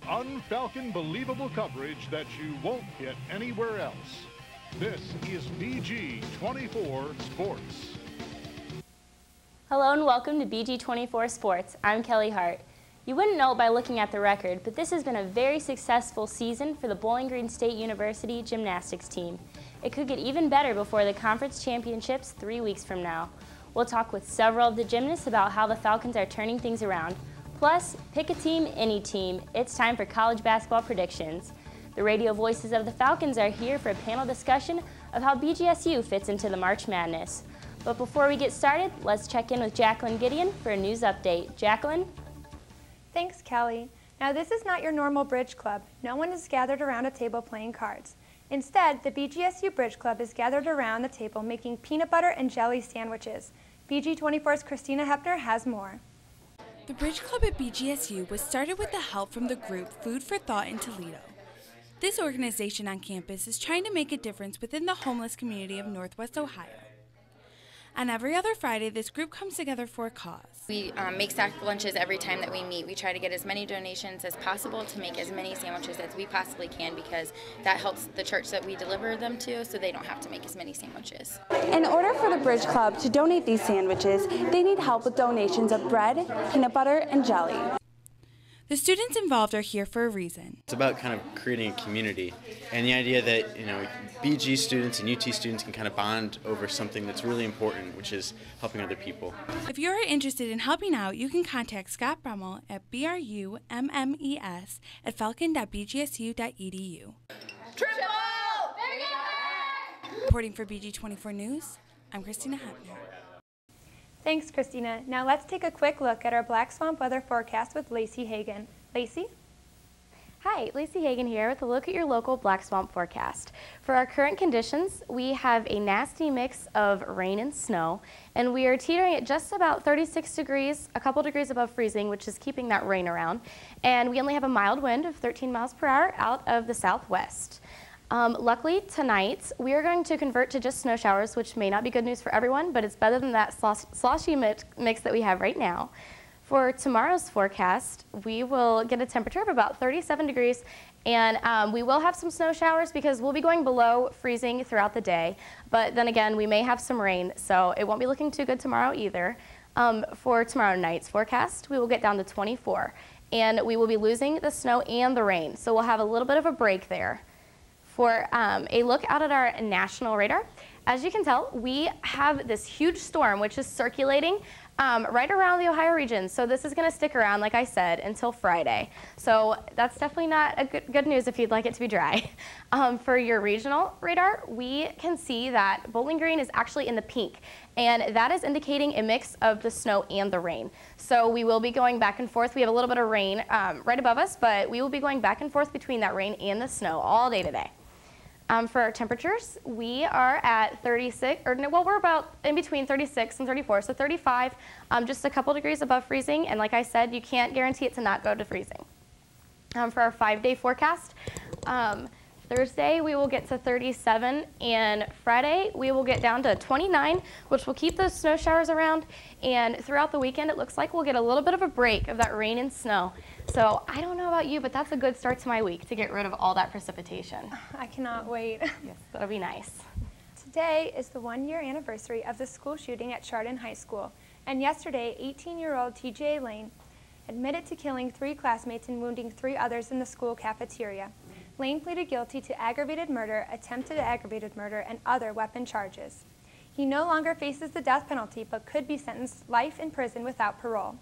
unfalcon believable coverage that you won't get anywhere else. This is BG24 Sports. Hello and welcome to BG24 Sports. I'm Kelly Hart. You wouldn't know it by looking at the record, but this has been a very successful season for the Bowling Green State University gymnastics team. It could get even better before the conference championships 3 weeks from now. We'll talk with several of the gymnasts about how the Falcons are turning things around. Plus, pick a team, any team. It's time for college basketball predictions. The radio voices of the Falcons are here for a panel discussion of how BGSU fits into the March Madness. But before we get started, let's check in with Jacqueline Gideon for a news update. Jacqueline? Thanks, Kelly. Now, this is not your normal bridge club. No one is gathered around a table playing cards. Instead, the BGSU Bridge Club is gathered around the table making peanut butter and jelly sandwiches. BG24's Christina Hepner has more. The Bridge Club at BGSU was started with the help from the group Food for Thought in Toledo. This organization on campus is trying to make a difference within the homeless community of Northwest Ohio. On every other Friday, this group comes together for a cause. We make sack lunches every time that we meet. We try to get as many donations as possible to make as many sandwiches as we possibly can because that helps the church that we deliver them to so they don't have to make as many sandwiches. In order for the Bridge Club to donate these sandwiches, they need help with donations of bread, peanut butter, and jelly. The students involved are here for a reason. It's about kind of creating a community and the idea that, BG students and UT students can kind of bond over something that's really important, which is helping other people. If you are interested in helping out, you can contact Scott Brummel at brummes@falcon.bgsu.edu. Triple! Reporting for BG24 News, I'm Christina Hepner. Thanks, Christina. Now let's take a quick look at our Black Swamp weather forecast with Lacey Hagan. Lacey? Hi, Lacey Hagan here with a look at your local Black Swamp forecast. For our current conditions, we have a nasty mix of rain and snow, and we are teetering at just about 36 degrees, a couple degrees above freezing, which is keeping that rain around. And we only have a mild wind of 13 miles per hour out of the southwest. Luckily, tonight, we are going to convert to just snow showers, which may not be good news for everyone, but it's better than that sloshy mix that we have right now. For tomorrow's forecast, we will get a temperature of about 37 degrees, and we will have some snow showers because we'll be going below freezing throughout the day. But then again, we may have some rain, so it won't be looking too good tomorrow either. For tomorrow night's forecast, we will get down to 24, and we will be losing the snow and the rain, so we'll have a little bit of a break there. For a look out at our national radar, as you can tell, we have this huge storm which is circulating right around the Ohio region. So this is going to stick around, like I said, until Friday. So that's definitely not a good news if you'd like it to be dry. For your regional radar, we can see that Bowling Green is actually in the pink, and that is indicating a mix of the snow and the rain. So we will be going back and forth. We have a little bit of rain right above us, but we will be going back and forth between that rain and the snow all day today. For our temperatures, we are at 36, we're about in between 36 and 34, so 35, just a couple degrees above freezing, and like I said, you can't guarantee it to not go to freezing. For our 5-day forecast, Thursday we will get to 37, and Friday we will get down to 29, which will keep those snow showers around, and throughout the weekend it looks like we'll get a little bit of a break of that rain and snow. So I don't know about you, but that's a good start to my week to get rid of all that precipitation. I cannot wait. Yes, that'll be nice. Today is the 1-year anniversary of the school shooting at Chardon High School, and yesterday 18-year-old TJ Lane admitted to killing 3 classmates and wounding 3 others in the school cafeteria. Lane pleaded guilty to aggravated murder, attempted aggravated murder, and other weapon charges. He no longer faces the death penalty but could be sentenced life in prison without parole.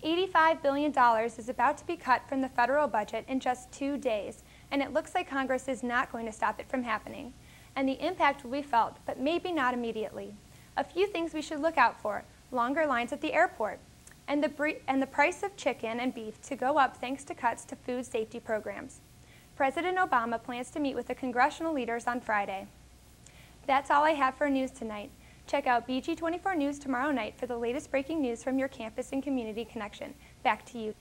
$85 billion is about to be cut from the federal budget in just 2 days, and it looks like Congress is not going to stop it from happening. And the impact will be felt, but maybe not immediately. A few things we should look out for: longer lines at the airport, and the price of chicken and beef to go up thanks to cuts to food safety programs. President Obama plans to meet with the congressional leaders on Friday. That's all I have for news tonight. Check out BG24 News tomorrow night for the latest breaking news from your campus and community connection. Back to you.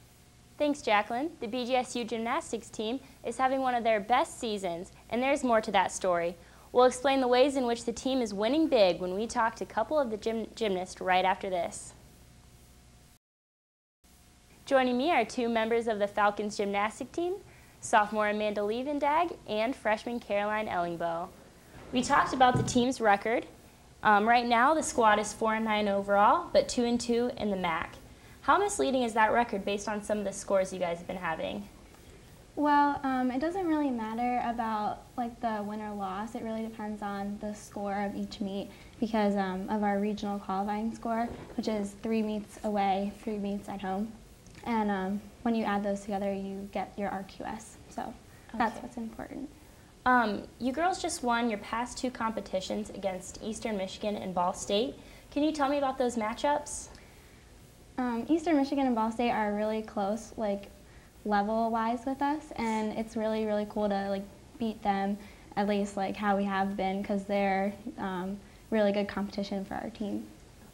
Thanks, Jacqueline. The BGSU gymnastics team is having one of their best seasons, and there's more to that story. We'll explain the ways in which the team is winning big when we talk to a couple of the gymnasts right after this. Joining me are two members of the Falcons gymnastic team, sophomore Amanda Lievendag and freshman Caroline Ellingbo. We talked about the team's record. Right now, the squad is 4-9 overall, but 2-2 in the MAC. How misleading is that record based on some of the scores you guys have been having? Well, it doesn't really matter about like the win or loss. It really depends on the score of each meet because of our regional qualifying score, which is 3 meets away, 3 meets at home. And when you add those together, you get your RQS. So that's what's important. You girls just won your past 2 competitions against Eastern Michigan and Ball State. Can you tell me about those matchups? Eastern Michigan and Ball State are really close, like level-wise with us, and it's really, really cool to like beat them, at least like how we have been, because they're really good competition for our team.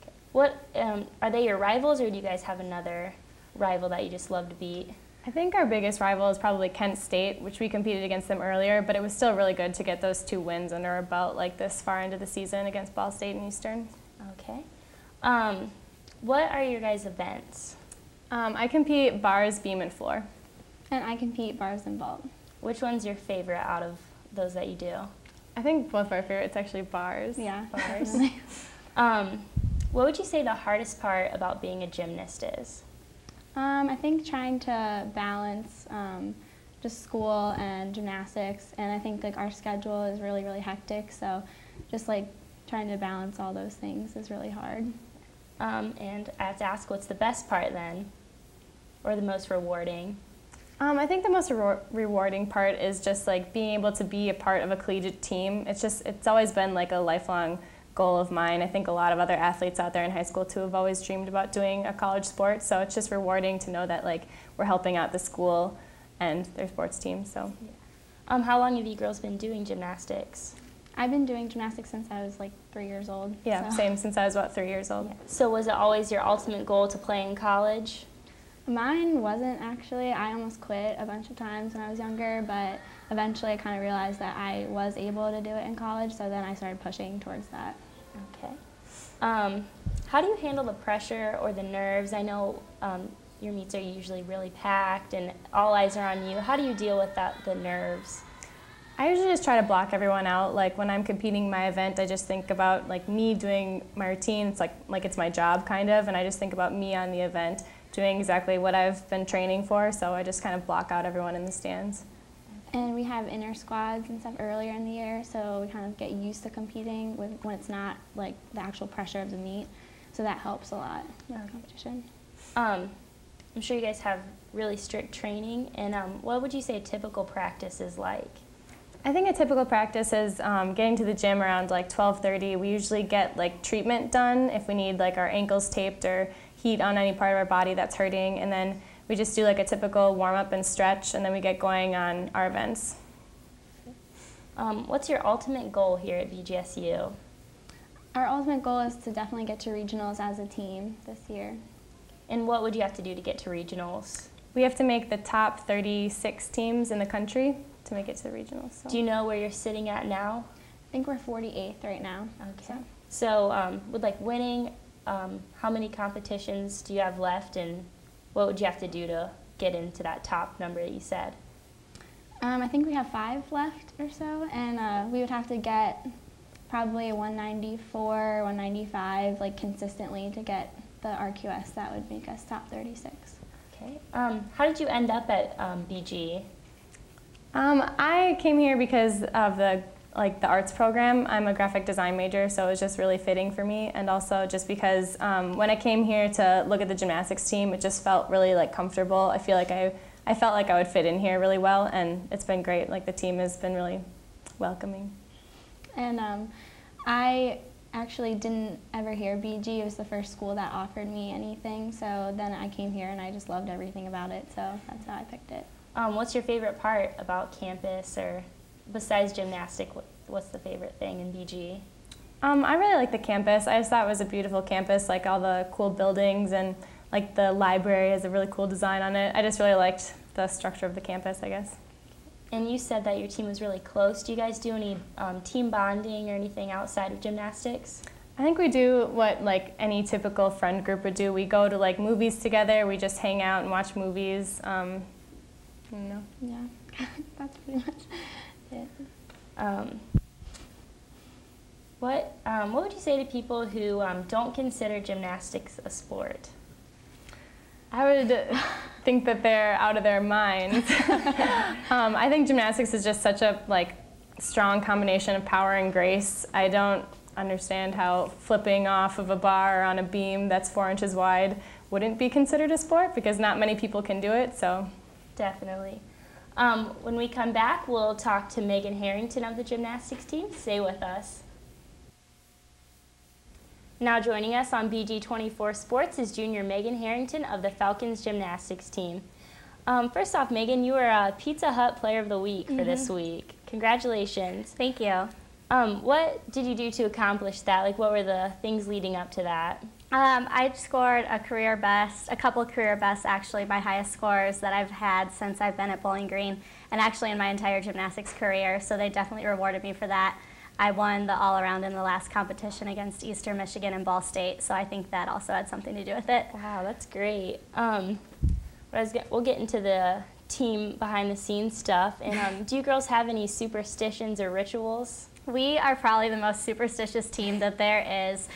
Okay. What are they your rivals, or do you guys have another rival that you just love to beat? I think our biggest rival is probably Kent State, which we competed against them earlier, but it was still really good to get those 2 wins under our belt like this far into the season against Ball State and Eastern. Okay. What are your guys' events? I compete bars, beam, and floor. And I compete bars and vault. Which one's your favorite out of those that you do? I think both of our favorites actually bars. Yeah, bars. What would you say the hardest part about being a gymnast is? I think trying to balance just school and gymnastics, and I think like our schedule is really, really hectic, so just like trying to balance all those things is really hard. And I have to ask, what's the best part then, or the most rewarding? I think the most rewarding part is just like being able to be a part of a collegiate team. It's always been like a lifelong goal of mine. I think a lot of other athletes out there in high school too have always dreamed about doing a college sport, so it's just rewarding to know that like we're helping out the school and their sports team. So how long have you girls been doing gymnastics? I've been doing gymnastics since I was like 3 years old. Yeah, so. Same, since I was about 3 years old. Yeah. So was it always your ultimate goal to play in college? Mine wasn't actually. I almost quit a bunch of times when I was younger, but eventually I kind of realized that I was able to do it in college, so then I started pushing towards that. Okay. How do you handle the pressure or the nerves? I know your meets are usually really packed and all eyes are on you. How do you deal with the nerves? I usually just try to block everyone out. Like when I'm competing my event, I just think about like me doing my routine. It's like it's my job kind of, and I just think about me on the event doing exactly what I've been training for, so I just kind of block out everyone in the stands. And we have inner squads and stuff earlier in the year, so we kind of get used to competing when it's not like the actual pressure of the meet, so that helps a lot in our competition. I'm sure you guys have really strict training, and what would you say a typical practice is like? I think a typical practice is getting to the gym around like 12:30. We usually get like treatment done if we need like our ankles taped or heat on any part of our body that's hurting, and then we just do like a typical warm-up and stretch, and then we get going on our events. What's your ultimate goal here at BGSU? Our ultimate goal is to definitely get to regionals as a team this year. And what would you have to do to get to regionals? We have to make the top 36 teams in the country to make it to the regionals. So. Do you know where you're sitting at now? I think we're 48th right now. Okay. So with like winning, how many competitions do you have left, and what would you have to do to get into that top number that you said? I think we have 5 left or so, and we would have to get probably 194, 195 like consistently to get the RQS. That would make us top 36. Okay. How did you end up at BG? I came here because of the arts program. I'm a graphic design major, so it was just really fitting for me, and also just because when I came here to look at the gymnastics team, it just felt really like comfortable. I feel like I felt like I would fit in here really well, and it's been great. Like the team has been really welcoming. And I actually didn't ever hear BG. It was the first school that offered me anything, so then I came here and I just loved everything about it, so that's how I picked it. What's your favorite part about campus, or besides gymnastic, what's the favorite thing in BG? I really like the campus. I just thought it was a beautiful campus, like all the cool buildings, and like the library has a really cool design on it. I just really liked the structure of the campus, I guess. And you said that your team was really close. Do you guys do any team bonding or anything outside of gymnastics? I think we do what like any typical friend group would do. We go to like movies together. We just hang out and watch movies. Yeah, that's pretty much it. What would you say to people who don't consider gymnastics a sport? I would think that they're out of their minds. I think gymnastics is just such a strong combination of power and grace. I don't understand how flipping off of a bar on a beam that's 4 inches wide wouldn't be considered a sport, because not many people can do it. So, definitely. When we come back, we'll talk to Megan Harrington of the gymnastics team. Stay with us. Now joining us on BG24 Sports is junior Megan Harrington of the Falcons gymnastics team. First off, Megan, you were a Pizza Hut Player of the Week for this week. Congratulations. Thank you. What did you do to accomplish that? Like, what were the things leading up to that? I scored a career best, a couple of career bests actually, my highest scores that I've had since I've been at Bowling Green, and actually in my entire gymnastics career, so they definitely rewarded me for that. I won the all-around in the last competition against Eastern Michigan and Ball State, so I think that also had something to do with it. Wow, that's great. We'll get into the team behind-the-scenes stuff. And do you girls have any superstitions or rituals? We are probably the most superstitious team that there is.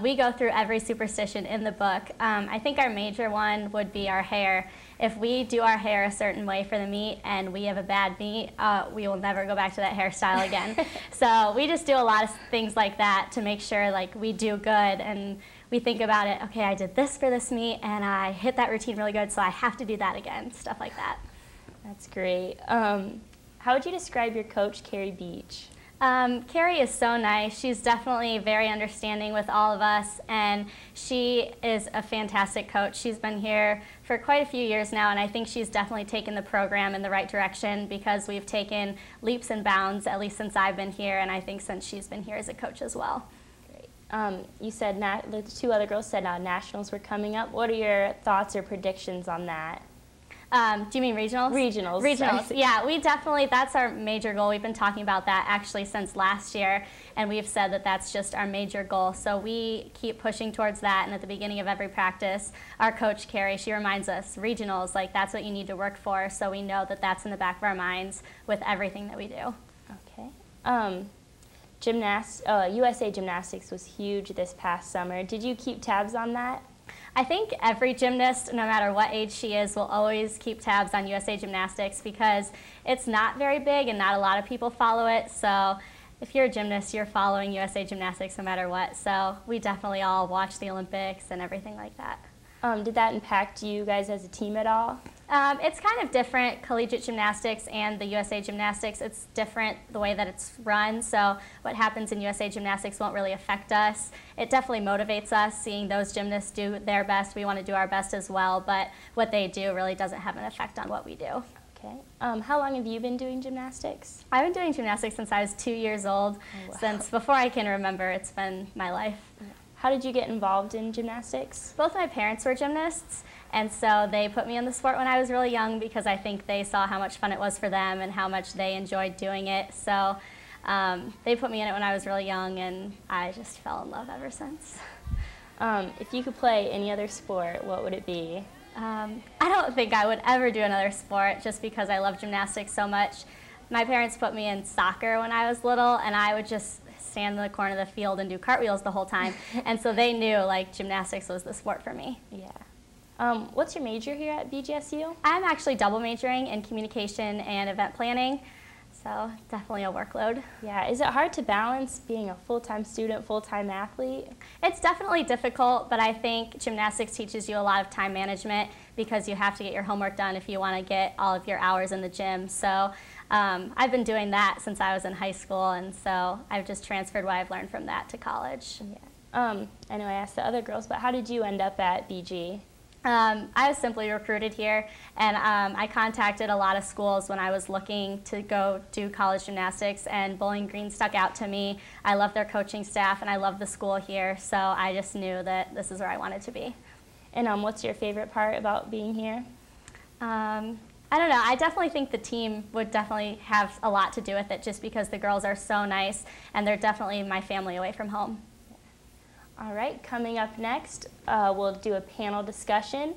We go through every superstition in the book. I think our major one would be our hair. If we do our hair a certain way for the meet and we have a bad meet, we will never go back to that hairstyle again. So we just do a lot of things like that to make sure we do good, and we think about it, okay, I did this for this meet and I hit that routine really good, so I have to do that again, stuff like that. That's great. How would you describe your coach, Carrie Beach? Carrie is so nice. She's definitely very understanding with all of us, and she is a fantastic coach. She's been here for quite a few years now, and I think she's definitely taken the program in the right direction, because we've taken leaps and bounds, at least since I've been here, and I think since she's been here as a coach as well. Great. You said the two other girls said nationals were coming up. What are your thoughts or predictions on that? Do you mean regionals? Regionals. Regionals, yeah, we definitely, that's our major goal. We've been talking about that actually since last year, and we've said that that's just our major goal. So we keep pushing towards that, and at the beginning of every practice, our coach, Carrie, she reminds us, regionals, that's what you need to work for, so we know that that's in the back of our minds with everything that we do. Okay. USA Gymnastics was huge this past summer. Did you keep tabs on that? I think every gymnast, no matter what age she is, will always keep tabs on USA Gymnastics, because it's not very big and not a lot of people follow it. So if you're a gymnast, you're following USA Gymnastics no matter what. So we definitely all watch the Olympics and everything like that. Did that impact you guys as a team at all? It's kind of different, collegiate gymnastics and the USA Gymnastics. It's different the way that it's run, so what happens in USA Gymnastics won't really affect us. It definitely motivates us, seeing those gymnasts do their best. We want to do our best as well, but what they do really doesn't have an effect on what we do. Okay. How long have you been doing gymnastics? I've been doing gymnastics since I was 2 years old. Oh, wow. Since before I can remember, it's been my life. How did you get involved in gymnastics? Both my parents were gymnasts, and so they put me in the sport when I was really young, because I think they saw how much fun it was for them and how much they enjoyed doing it. So they put me in it when I was really young, and I just fell in love ever since. If you could play any other sport, what would it be? I don't think I would ever do another sport, just because I love gymnastics so much. My parents put me in soccer when I was little, and I would just stand in the corner of the field and do cartwheels the whole time. And so they knew gymnastics was the sport for me. Yeah. What's your major here at BGSU? I'm actually double majoring in communication and event planning, so definitely a workload. Yeah, is it hard to balance being a full-time student, full-time athlete? It's definitely difficult, but I think gymnastics teaches you a lot of time management, because you have to get your homework done if you want to get all of your hours in the gym. So I've been doing that since I was in high school, and so I've just transferred what I've learned from that to college. Yeah. I know I asked the other girls, but how did you end up at BG? I was simply recruited here, and I contacted a lot of schools when I was looking to go do college gymnastics, and Bowling Green stuck out to me. I love their coaching staff, and I love the school here, so I just knew that this is where I wanted to be. And what's your favorite part about being here? I don't know. I definitely think the team would definitely have a lot to do with it, just because the girls are so nice, and they're definitely my family away from home. All right, coming up next, we'll do a panel discussion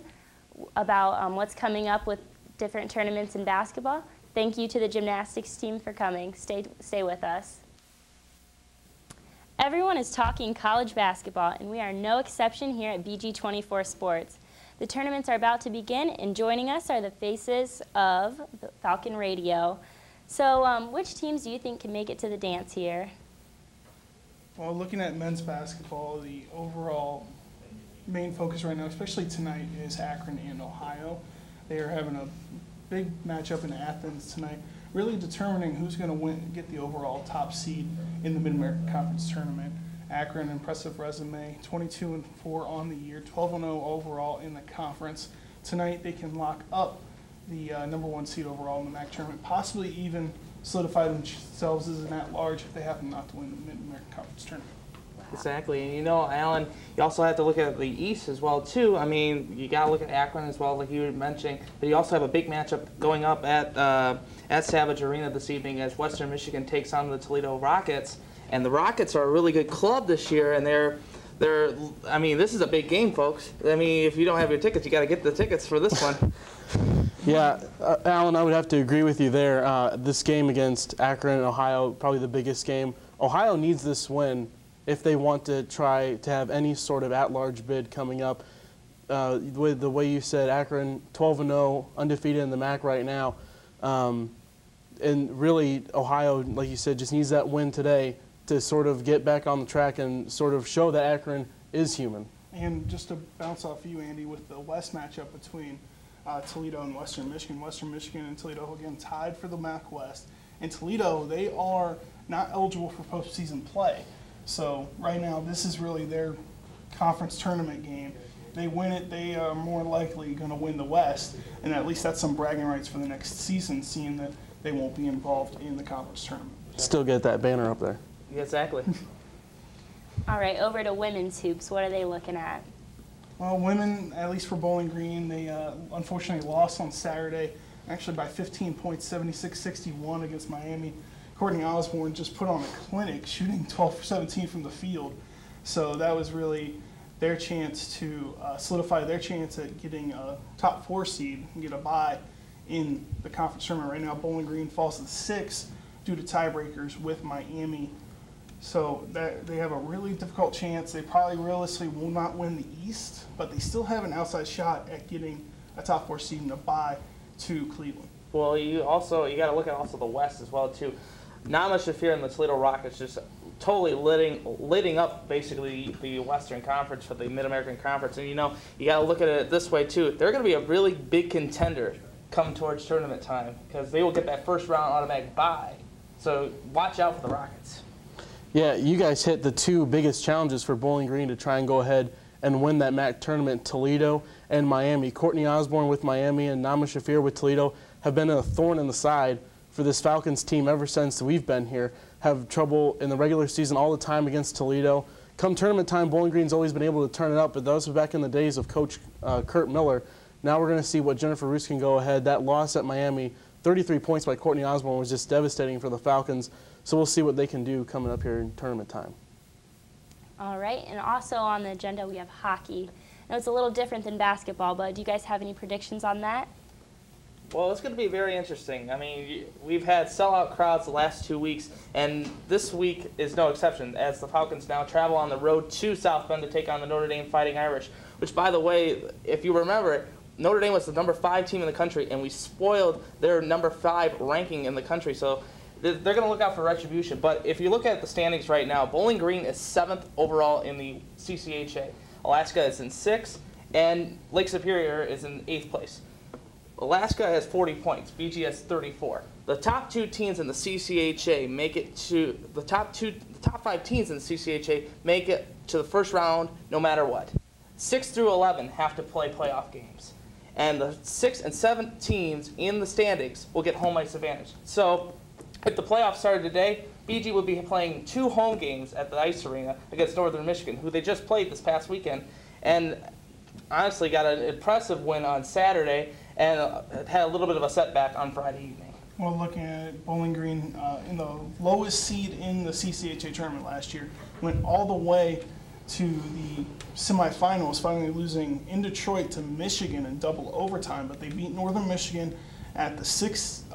about what's coming up with different tournaments in basketball. Thank you to the gymnastics team for coming. Stay with us. Everyone is talking college basketball, and we are no exception here at BG24 Sports. The tournaments are about to begin, and joining us are the faces of the Falcon Radio. So which teams do you think can make it to the dance here? Well, looking at men's basketball, the overall main focus right now, especially tonight, is Akron and Ohio. They are having a big matchup in Athens tonight, really determining who's going to get the overall top seed in the Mid-American Conference Tournament. Akron, impressive resume, 22-4 on the year, 12-0 overall in the conference. Tonight they can lock up the #1 seed overall in the MAC tournament, possibly even solidify themselves as an at-large if they happen not to win the Mid-American Conference Tournament. Exactly, and you know, Alan, you also have to look at the East as well too. I mean, you got to look at Akron as well, like you were mentioning, but you also have a big matchup going up at Savage Arena this evening as Western Michigan takes on the Toledo Rockets, and the Rockets are a really good club this year, and they're. I mean, this is a big game, folks. I mean, if you don't have your tickets, you got to get the tickets for this one. Yeah, Alan, I would have to agree with you there. This game against Akron and Ohio, probably the biggest game. Ohio needs this win if they want to try to have any sort of at-large bid coming up. With the way you said, Akron 12-0, undefeated in the MAC right now. And really, Ohio, like you said, just needs that win today to sort of get back on the track and sort of show that Akron is human. And just to bounce off you, Andy, with the West matchup between Toledo and Western Michigan and Toledo again tied for the MAC West. And Toledo, they are not eligible for postseason play. So right now, this is really their conference tournament game. They win it, they are more likely going to win the West, and at least that's some bragging rights for the next season, seeing that they won't be involved in the conference tournament. Still get that banner up there. Yeah, exactly. All right, over to women's hoops. What are they looking at? Well, women, at least for Bowling Green, they unfortunately lost on Saturday, actually by 15 points, 76-61 against Miami. Courtney Osborne just put on a clinic, shooting 12 for 17 from the field. So that was really their chance to solidify their chance at getting a top 4 seed and get a bye in the conference tournament. Right now, Bowling Green falls to 6 due to tiebreakers with Miami. So they have a really difficult chance. They probably realistically will not win the East, but they still have an outside shot at getting a top 4 seed and a bye to Cleveland. Well, you got to look at also the West as well too. Not much to fear in the Toledo Rockets, just totally lighting up basically the Western Conference for the Mid-American Conference. And you know, you got to look at it this way too. They're going to be a really big contender come towards tournament time because they will get that first round automatic bye. So watch out for the Rockets. Yeah, you guys hit the 2 biggest challenges for Bowling Green to try and go ahead and win that MAC tournament, Toledo and Miami. Courtney Osborne with Miami and Nama Shafir with Toledo have been a thorn in the side for this Falcons team ever since we've been here. Have trouble in the regular season all the time against Toledo. Come tournament time, Bowling Green's always been able to turn it up, but those were back in the days of Coach Kurt Miller. Now we're going to see what Jennifer Roos can go ahead. That loss at Miami, 33 points by Courtney Osborne, was just devastating for the Falcons. So we'll see what they can do coming up here in tournament time. All right, and also on the agenda we have hockey. Now it's a little different than basketball, but do you guys have any predictions on that? Well, it's going to be very interesting. I mean, we've had sellout crowds the last 2 weeks, and this week is no exception as the Falcons now travel on the road to South Bend to take on the Notre Dame Fighting Irish, which, by the way, if you remember, Notre Dame was the #5 team in the country, and we spoiled their #5 ranking in the country. So they're going to look out for retribution. But if you look at the standings right now, Bowling Green is 7th overall in the CCHA. Alaska is in 6th, and Lake Superior is in 8th place. Alaska has 40 points. BG has 34. The top 2 teams in the CCHA make it to the top 5 teams in the CCHA make it to the first round no matter what. 6 through 11 have to play playoff games. And the 6th and 7th teams in the standings will get home ice advantage. So if the playoffs started today, BG would be playing 2 home games at the ice arena against Northern Michigan, who they just played this past weekend. And honestly got an impressive win on Saturday and had a little bit of a setback on Friday evening. Well, looking at Bowling Green in the lowest seed in the CCHA tournament last year, went all the way to the semifinals, finally losing in Detroit to Michigan in double overtime. But they beat Northern Michigan at the sixth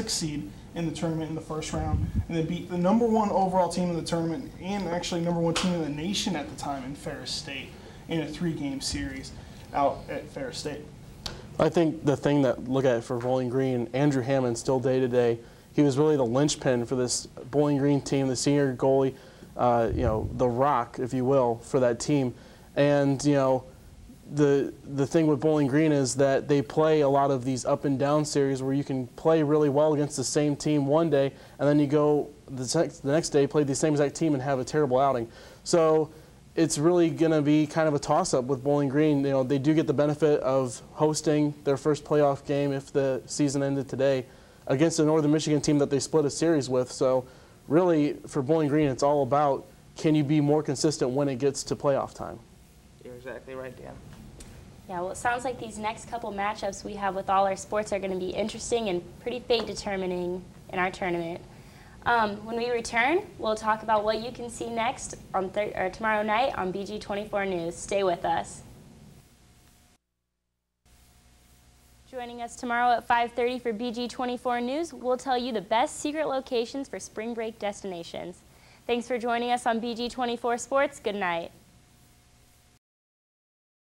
seed in the tournament in the first round, and they beat the #1 overall team in the tournament and actually #1 team in the nation at the time in Ferris State in a 3-game series out at Ferris State. I think the thing that look at for Bowling Green, Andrew Hammond still day to day, he was really the linchpin for this Bowling Green team, the senior goalie, you know, the rock, if you will, for that team. And you know, the thing with Bowling Green is that they play a lot of these up and down series where you can play really well against the same team one day, and then you go the next day play the same exact team and have a terrible outing. So it's really going to be kind of a toss-up with Bowling Green. You know, they do get the benefit of hosting their first playoff game if the season ended today against a Northern Michigan team that they split a series with. So really, for Bowling Green, it's all about, can you be more consistent when it gets to playoff time? You're exactly right, Dan. Yeah, well, it sounds like these next couple matchups we have with all our sports are going to be interesting and pretty fate-determining in our tournament. When we return, we'll talk about what you can see next on tomorrow night on BG24 News. Stay with us. Joining us tomorrow at 5:30 for BG24 News, we'll tell you the best secret locations for spring break destinations. Thanks for joining us on BG24 Sports. Good night.